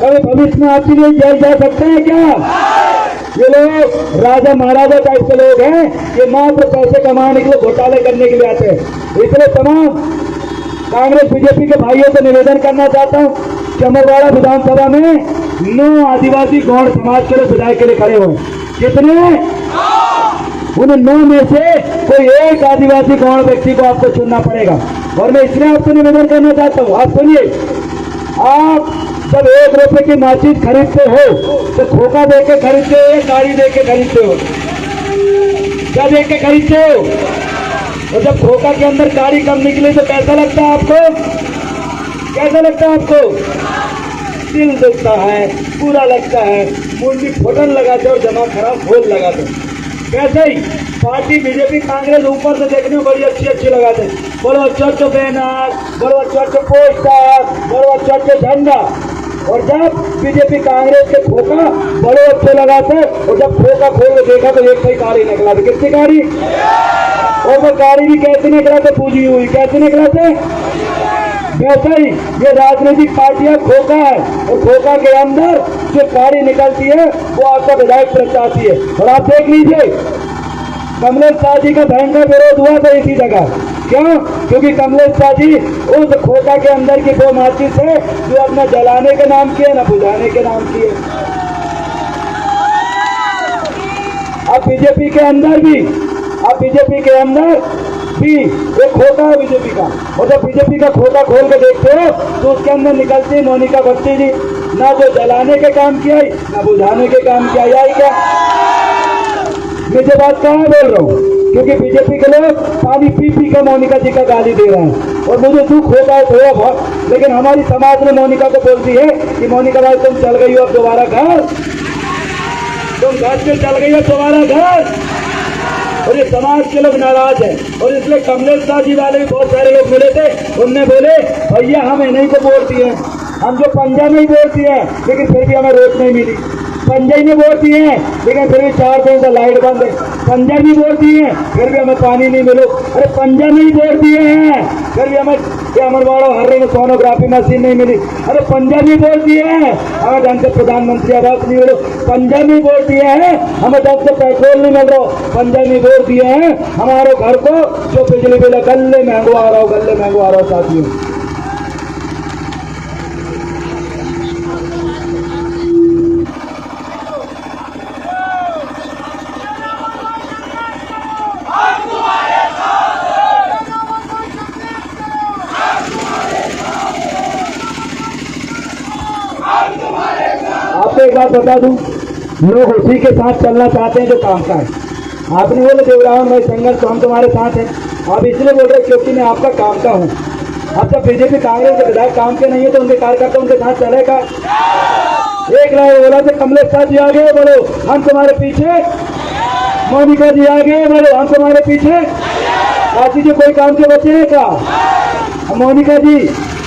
कभी भविष्य में आपके लिए जेल जा सकते हैं क्या? ये लोग राजा महाराजा टाइप के लोग हैं, ये मात्र पैसे कमाने के लिए, घोटाले करने के लिए आते हैं। इसलिए तमाम कांग्रेस बीजेपी के भाइयों को निवेदन करना चाहता हूँ कि अमरवाड़ा विधानसभा में 9 आदिवासी गौड़ समाज के लोग विधायक के लिए खड़े हुए। कितने? उन 9 में से कोई एक आदिवासी गौड़ व्यक्ति को आपको चुनना पड़ेगा। और मैं इसलिए आपसे निवेदन करना चाहता हूँ, आप सुनिए, आप जब 1 रुपए की माचिस खरीदते हो तो खोखा दे के खरीदते हो या गाड़ी दे के खरीदते हो? क्या दे के खरीदते हो? और जब खोखा के अंदर गाड़ी कम निकले तो कैसा लगता है आपको? कैसा लगता है आपको? दिल दुखता है, पूरा लगता है, मुंडी फुटन लगाते और जमा खराब होल लगाते। कैसे ही पार्टी बीजेपी कांग्रेस ऊपर से देखने में बड़ी अच्छी लगाते, बड़ो अच्छे बैनर, बड़ो अच्छे पोस्टर, बड़ो अच्छे झंडा। और जब बीजेपी कांग्रेस के खोखा बड़े अच्छे लगाते और जब खोखा खोल के देखा तो एक सही गाड़ी निकला थे। कितनी गाड़ी? और वो गाड़ी भी कैसे निकलाते? पूजी हुई। कैसे निकलाते? वैसे ही ये राजनीतिक पार्टियां खोखा है, और खोखा के अंदर जो गाड़ी निकलती है वो आपका विधायक प्रत्याशी है। और आप देख लीजिए, कमलेश शाह जी का भयंकर विरोध हुआ था इसी जगह। क्यों? क्योंकि कमलेश शाह जी उस खोखा के अंदर की 2 माचिस है जो अब न जलाने के नाम की है न बुझाने के नाम की है। अब बीजेपी के अंदर भी एक खोखा है बीजेपी का। और जब बीजेपी का खोखा खोल के देखते हो तो उसके अंदर निकलती मोनिका बत्ती जी, ना जो जलाने के काम की आई ना बुझाने के काम की आई। क्या मुझे बात कहाँ बोल रहा हूँ? क्योंकि बीजेपी के लोग पानी पी पी के मोनिका जी का गाली दे रहे हैं। और मुझे दुख होता है थोड़ा बहुत, लेकिन हमारी समाज ने मोनिका को बोलती है कि मोनिका भाई तुम चल गई हो अब दोबारा घर, तुम घर से चल गई हो दोबारा घर। और ये समाज के लोग नाराज हैं। और इसलिए कमलेश शाह जी वाले भी बहुत सारे लोग मिले थे, उनने बोले भैया हम इन्हीं को वोट दिए, हम जो पंजाब में ही वोट दिए लेकिन फिर भी हमें वोट नहीं मिली। पंजाब में वोट दिए लेकिन फिर भी 4 दिन से लाइट बंद है। पंजाब में वोट दिए फिर भी हमें पानी नहीं मिलो। अरे पंजाब में ही वोट दिए हैं फिर भी हमें अमरवाड़ा हर्रे में सोनोग्राफी मशीन नहीं मिली। अरे पंजाब में वोट दिए हैं हमें ढंग से प्रधानमंत्री आवास नहीं मिलो। पंजाब में वोट दिए हैं हमें ढंग से पेट्रोल नहीं मिल रहा। पंजाब में वोट दिए हैं हमारे घर को जो बिजली बिल गले महंगो आ रहा हो, गले महंगो आ रहा हो। साथियों आपको एक बात बता दूं, लोग उसी के साथ चलना चाहते हैं जो काम का है। आपने बोले देवरावन भाई संघर्ष तो हम तुम्हारे साथ हैं, आप इसलिए बोल रहे क्योंकि मैं आपका काम का हूँ। अब जब बीजेपी कांग्रेस के विधायक काम के नहीं है तो उनके कार्यकर्ता उनके साथ चलेगा। एक राय बोला था कमलेश शाह जी आगे बोलो हम तुम्हारे पीछे, मोनिका जी आगे बोलो हम तुम्हारे पीछे। काशी जी कोई काम के बच्चे हैं क्या? मोनिका जी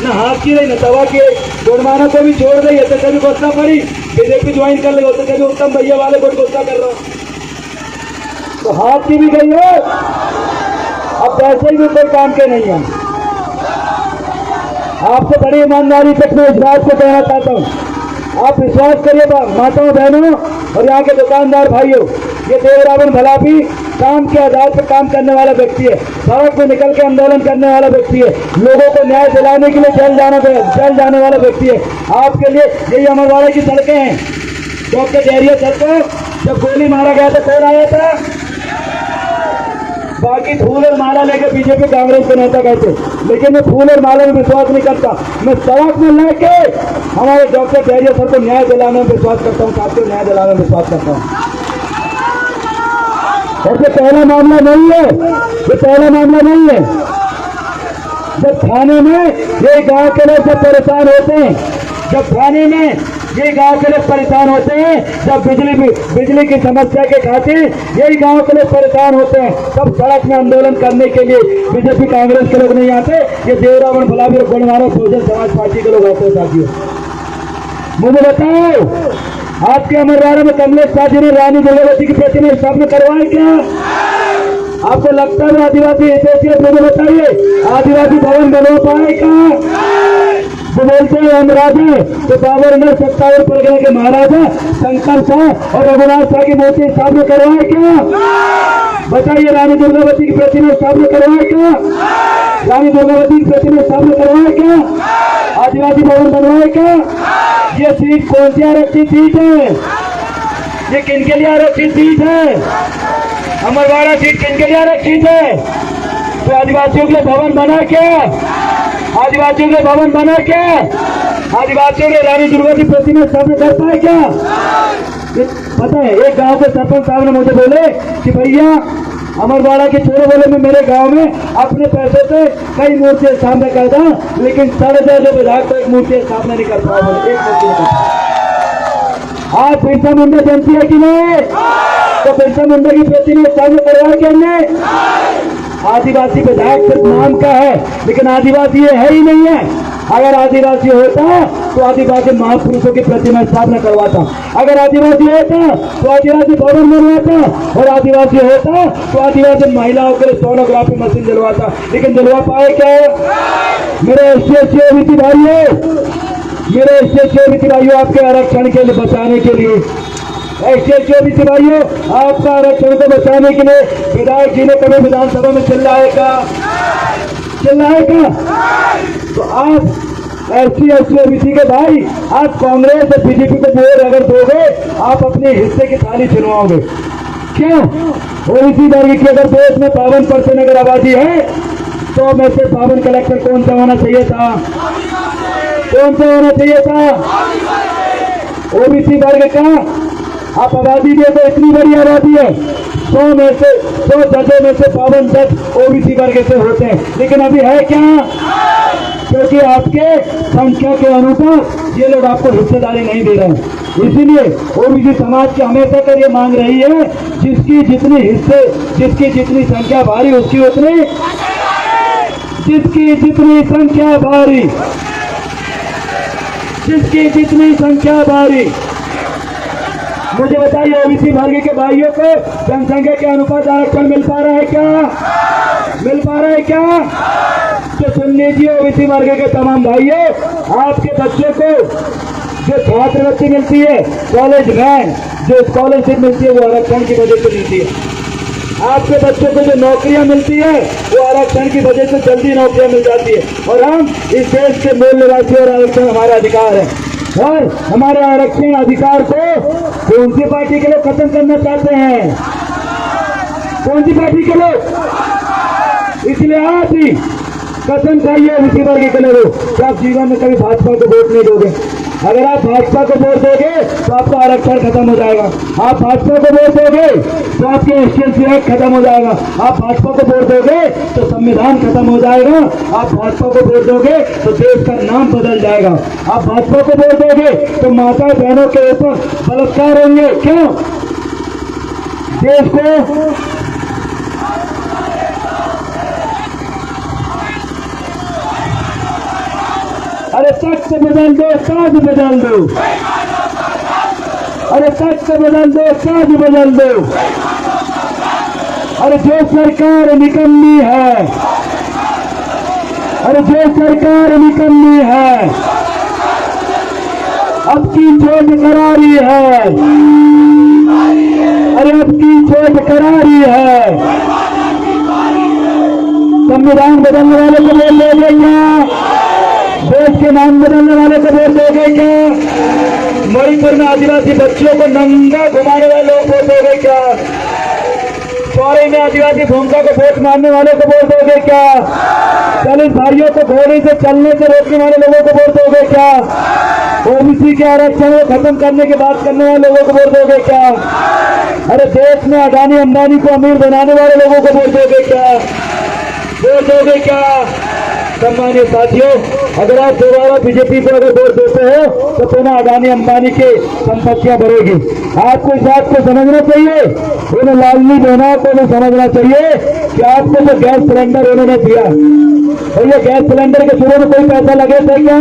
न हाथ की रही न दवा की रही, जुर्माना को भी छोड़ रही है तो कभी गुस्सा पड़ी बीजेपी ज्वाइन कर ले तो कभी उत्तम भैया वाले को गुस्सा कर रहा तो हाथ की भी गई हो। अब वैसे ही भी कोई काम के नहीं है। आपसे बड़ी ईमानदारी तक मैं इस बात को कहना चाहता हूँ, आप विश्वास करिए माताओं बहनों और यहाँ के दुकानदार भाइयों, ये देवरावन भलापी काम के आधार पर काम करने वाला व्यक्ति है, सड़क में निकल के आंदोलन करने वाला व्यक्ति है, लोगों को न्याय दिलाने के लिए जेल जाने वाला व्यक्ति है। आपके लिए यही अमरवाड़ा की सड़कें हैं। डॉक्टर जहरिया सर को जब गोली मारा गया था कौन आया था? बाकी फूल और माला लेकर बीजेपी कांग्रेस के नेता कहते, लेकिन मैं फूल और माला में विश्वास नहीं करता। मैं सड़क में लेके हमारे डॉक्टर जहरिया सर को न्याय दिलाने में विश्वास करता हूँ, साथियों न्याय दिलाने में विश्वास करता हूँ। और ये पहला मामला नहीं है, ये पहला मामला नहीं है। जब थाने में ये गांव के लोग जब परेशान होते हैं, जब थाने में ये गांव के लोग परेशान होते हैं, जब बिजली की समस्या के खातिर यही गांव के लोग परेशान होते हैं, तब सड़क में आंदोलन करने के लिए बीजेपी कांग्रेस के लोग नहीं आते, ये देवरावन भलापी और गुणवारा बहुजन समाज पार्टी के लोग आते हैं। साथियों मुझे बताओ, आपके अमरवाड़ा में कमलेश शाह जी ने रानी दुर्गावती की प्रतिमा स्थापना करवाए क्या? आपको लगता है आदिवासी हितैषी? मुझे बताइए, आदिवासी भवन बनवा पाए क्या? जो बोलते हैं हम राजा, तो बाबर ने 57 परगना के महाराजा शंकर शाह और रघुनाथ शाह की मूर्ति स्थापना करवाए क्या? बताइए, रानी दुर्गावती की प्रतिमा स्थापना करवाए क्या? रानी दुर्गावती की प्रतिमा स्थापना करवाए क्या? आदिवासी भवन बनवाए क्या? ये सीट कौन सी आरक्षित सीट है? ये किनके लिए आरक्षित सीट है? अमरवाड़ा सीट किनके लिए आरक्षित है? तो आदिवासियों के लिए भवन बना क्या? आदिवासियों के लिए भवन बना क्या? आदिवासियों के रानी दुर्गावती प्रतिमा स्थापना कर पाए क्या? पता है, एक गांव के सरपंच साहब ने मुझे बोले कि भैया अमरवाड़ा के छोरे बोले में मेरे गांव में अपने पैसे से कई मूर्ति स्थापना कर दा, लेकिन 10,500 विधायक को एक मूर्ति स्थापना नहीं कर पाया। बोले एक मूर्ति आज बिरसा मुंडा जनती है कि नहीं? तो बिरसा मुंडा की प्रतिमा स्थापना करवाए क्या हमने? आदिवासी विधायक सिर्फ नाम का है, लेकिन आदिवासी ये है ही नहीं है। अगर आदिवासी होता तो आदिवासी महापुरुषों की प्रतिमा स्थापना करवाता, अगर आदिवासी होता तो आदिवासी भवन बनवाता, और आदिवासी होता तो आदिवासी महिलाओं के लिए सोनोग्राफी मशीन दिलवाता। लेकिन दिलवा पाए क्या? मेरे एससी भाइयों, मेरे एससी भाइयों, आपके आरक्षण के लिए बचाने के लिए, एससी भाइयों, आपका आरक्षण को बचाने के लिए विधायक जी ने कभी विधानसभा में चिल्लाएगा? तो आप एससी के भाई, आप कांग्रेस और बीजेपी को वोट अगर दोगे, आप अपने हिस्से की थाली चुनवाओगे। क्यों? ओबीसी वर्ग की अगर देश में 52% अगर आबादी है, तो में से 52 कलेक्टर कौन सा होना चाहिए था? कौन सा होना चाहिए था? ओबीसी वर्ग का। आप आबादी देखो, इतनी बड़ी आबादी है, 100 जजों में से 52 जज ओबीसी वर्ग से होते हैं, लेकिन अभी है क्या? क्योंकि आपके संख्या के अनुसार ये लोग आपको हिस्सेदारी नहीं दे रहे हैं। इसीलिए ओबीसी समाज की हमेशा कर ये मांग रही है, जिसकी जितनी हिस्से, जिसकी जितनी संख्या भारी, उसकी उतनी, जिसकी जितनी संख्या भारी, जिसकी जितनी संख्या भारी। मुझे बताइए, ओबीसी वर्ग के भाइयों को जनसंख्या के अनुपात आरक्षण मिल पा रहा है क्या? मिल पा रहा है क्या? तो सुन लीजिए ओबीसी वर्ग के तमाम भाइयों, आपके बच्चे को जो छात्रवृत्ति मिलती है कॉलेज में, जो स्कॉलरशिप मिलती है, वो आरक्षण की वजह से मिलती है। आपके बच्चों को जो नौकरियां मिलती है, वो आरक्षण की वजह से जल्दी नौकरियां मिल जाती है। और हम इस देश के मूल निवासी, और आरक्षण हमारा अधिकार है, और हमारे आरक्षण अधिकार को कौन सी पार्टी के लोग खत्म करना चाहते हैं? कौन सी पार्टी के लोग? इसलिए आज ही कसम खाइए ओबीसी वर्ग के लोग कि आप जीवन में कभी भाजपा को वोट नहीं दोगे। अगर आप भाजपा को वोट दोगे तो आपका आरक्षण खत्म हो जाएगा। आप भाजपा को वोट दोगे तो आपके एससी एक्ट खत्म हो जाएगा। आप भाजपा को वोट दोगे तो संविधान खत्म हो जाएगा। आप भाजपा को वोट दोगे तो देश का नाम बदल जाएगा। आप भाजपा को वोट दोगे तो माता बहनों के ऊपर बलात्कार होंगे। क्यों? देश को अरे तख्त बदल दो, ताज बदल दो। अरे तख्त बदल दो, ताज बदल दो। अरे जो सरकार निकम्मी है, अरे जो सरकार निकम्मी है, अब की चोट करारी है, अरे अब की चोट करारी है। संविधान बदलने वाले को वोट दोगे क्या? देश के नाम बदलने वाले को वोट दोगे क्या? मणिपुर में आदिवासी बच्चों को नंगा घुमाने वाले लोग वोट दोगे क्या? चौरे में आदिवासी भूमिका को वोट मारने वाले को वोट दोगे क्या? दलित भाइयों को घोड़े से चलने से रोकने वाले लोगों को वोट दोगे क्या? ओबीसी के आरक्षण को खत्म करने की बात करने वाले लोगों को वोट दोगे क्या? अरे देश में अडानी अंबानी को अमीर बनाने वाले लोगों को वोट दोगे क्या? वोट दोगे क्या? सम्मानित साथियों, अगर आप दोबारा बीजेपी को अगर वोट देते हो तो पुनः अडानी अंबानी की संपत्तियां बढ़ेगी। आपको इस बात को समझना चाहिए, उन्हें लालनी बहनों को भी समझना चाहिए कि आपको जो गैस सिलेंडर उन्होंने दिया, तो ये गैस सिलेंडर के शुरू में कोई पैसा लगे थे क्या?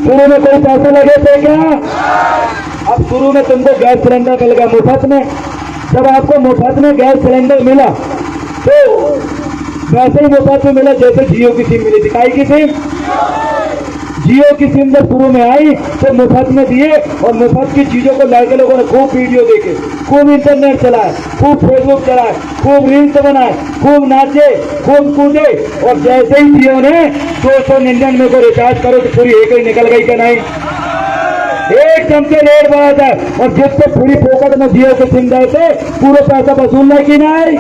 शुरू में कोई पैसा लगे थे क्या? अब शुरू में तुमको गैस सिलेंडर मिलेगा मुफ्त में। जब आपको मुफ्त में गैस सिलेंडर मिला तो वैसे ही मुफ्त में मिला जैसे जियो की सिम मिली थी। काई की सिम? जियो की सिम जब शुरू में आई तो मुफ्त में दिए और मुफ्त की चीजों को लड़के लोगों ने खूब वीडियो देखे, खूब इंटरनेट चलाए, खूब फेसबुक चलाए, खूब रील्स बनाए, खूब नाचे, खूब कूदे। और जैसे ही जियो ने 299 को रिचार्ज करो तो पूरी एक ही निकल गई क्या नहीं? एकदम से रेट बढ़ा था और जिससे पूरी फोकट में जियो के सिम गए थे पूरा पैसा वसूल है कि नहीं?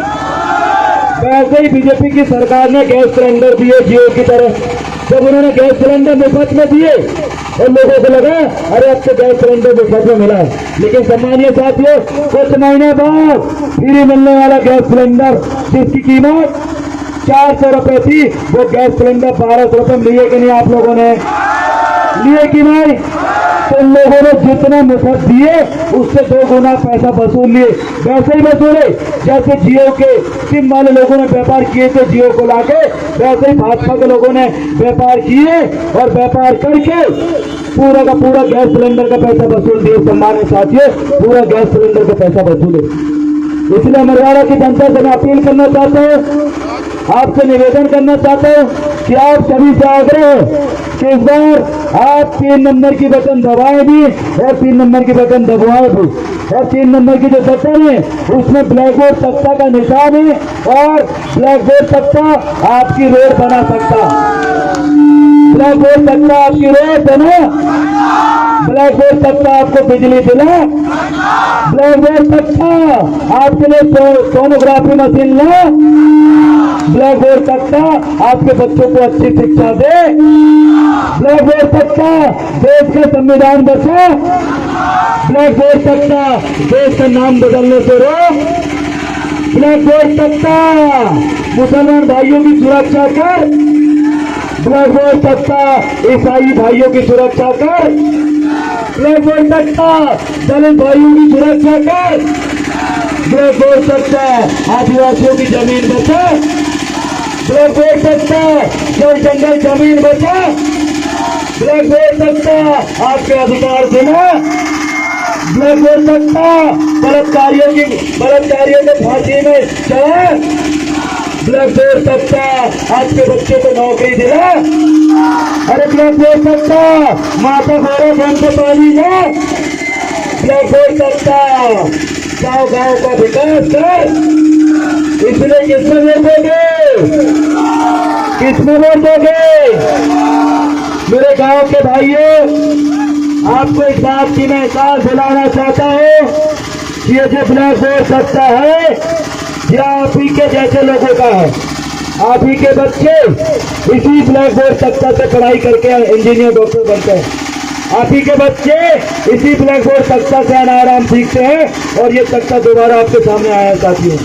वैसे ही बीजेपी की सरकार ने गैस सिलेंडर दिए जियो की तरह। जब उन्होंने गैस सिलेंडर मुफ्त में दिए और लोगों को लगा अरे अब तो गैस सिलेंडर मुफ्त में मिला है, लेकिन सम्मानीय साथियों कुछ महीने बाद फ्री मिलने वाला गैस सिलेंडर जिसकी कीमत 400 रुपए थी वो गैस सिलेंडर 1200 रुपए में लिए कि नहीं? आप लोगों ने लिए कि नहीं? तो इन लोगों ने जितना मुफ्त दिए उससे 2 गुना पैसा वसूल लिए। वैसे ही वसूले जैसे जियो के सिम वाले लोगों ने व्यापार किए थे जियो को लाके, वैसे ही भाजपा के लोगों ने व्यापार किए और व्यापार करके पूरा का पूरा गैस सिलेंडर का पैसा वसूल दिए। सम्मानित साथियों पूरा गैस सिलेंडर का पैसा वसूले। इसलिए मरवाड़ा की जनता से मैं अपील करना चाहता हूँ, आपसे निवेदन करना चाहता हूँ कि आप सभी से आग्रह है कि इस बार आप 3 नंबर की बटन दबाएं भी और 3 नंबर की बटन दबाएं भी। और 3 नंबर की जो बटन है उसमें ब्लैक बोर्ड तख्ता का निशान है और ब्लैक बोर्ड तख्ता आपकी रोड बना सकता। ब्लैक बोर्ड तख्ता आपकी रोड बना, ब्लैक बोर्ड तख्ता आपको बिजली दिला, ब्लैक बोर्ड तख्ता आपके लिए सोनोग्राफी मशीन ला, ब्लैक बोर्ड तख्ता आपके बच्चों को अच्छी शिक्षा दे, ब्लैक बोर्ड तख्ता देश का संविधान बचा, ब्लैक बोर्ड तख्ता देश का नाम बदलने से रोक, ब्लैक बोर्ड तख्ता मुसलमान भाइयों की सुरक्षा कर, ब्लैक बोर्ड तख्ता ईसाई भाइयों की सुरक्षा कर, ब्लैक बोर्ड तख्ता दलित भाइयों की सुरक्षा कर, ब्लैक बोर्ड तख्ता आदिवासियों की जमीन बचा, ब्लैक बोर्ड तख्ता जल जंगल जमीन बचा, ब्लैक बोर्ड तख्ता आपके अधिकार दिला, ब्लैक बोर्ड तख्ता बलात्कारियों को फांसी में चढ़ा, ब्लैक बोर्ड तख्ता आपके बच्चों को नौकरी दिला, अरे ब्लैक बोर्ड तख्ता माता गौरव बहन को पाली जा, ब्लैक बोर्ड तख्ता गाँव का विकास कर। इसलिए किसमें वोट दोगे? किसमें वोट दोगे? मेरे गांव के भाइयों, आपको इस बात की मैं एहसास दिलाना चाहता हूँ कि ये जो ब्लैक बोर्ड तख्ता है यह आप ही के जैसे लोगों का है। आप ही के बच्चे इसी ब्लैक बोर्ड तख्ता से पढ़ाई करके इंजीनियर डॉक्टर बनते हैं। आप ही के बच्चे इसी ब्लैक बोर्ड तख्ता से आराम सीखते हैं और ये तख्ता दोबारा आपके सामने आया है साथियों।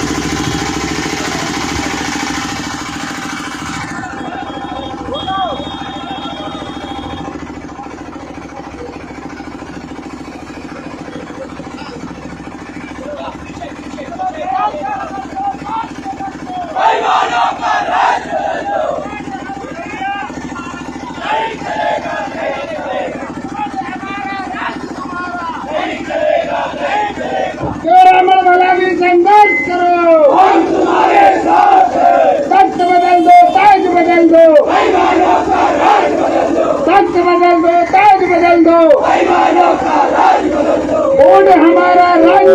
संघर्ष करो, हम तुम्हारे साथ हैं। तख्त बदल दो, ताज बदल दो, बेईमानों का राज बदल दो। तख्त बदल दो, ताज बदल दो, बेईमानों का राज बदल दो। वोट हमारा रंग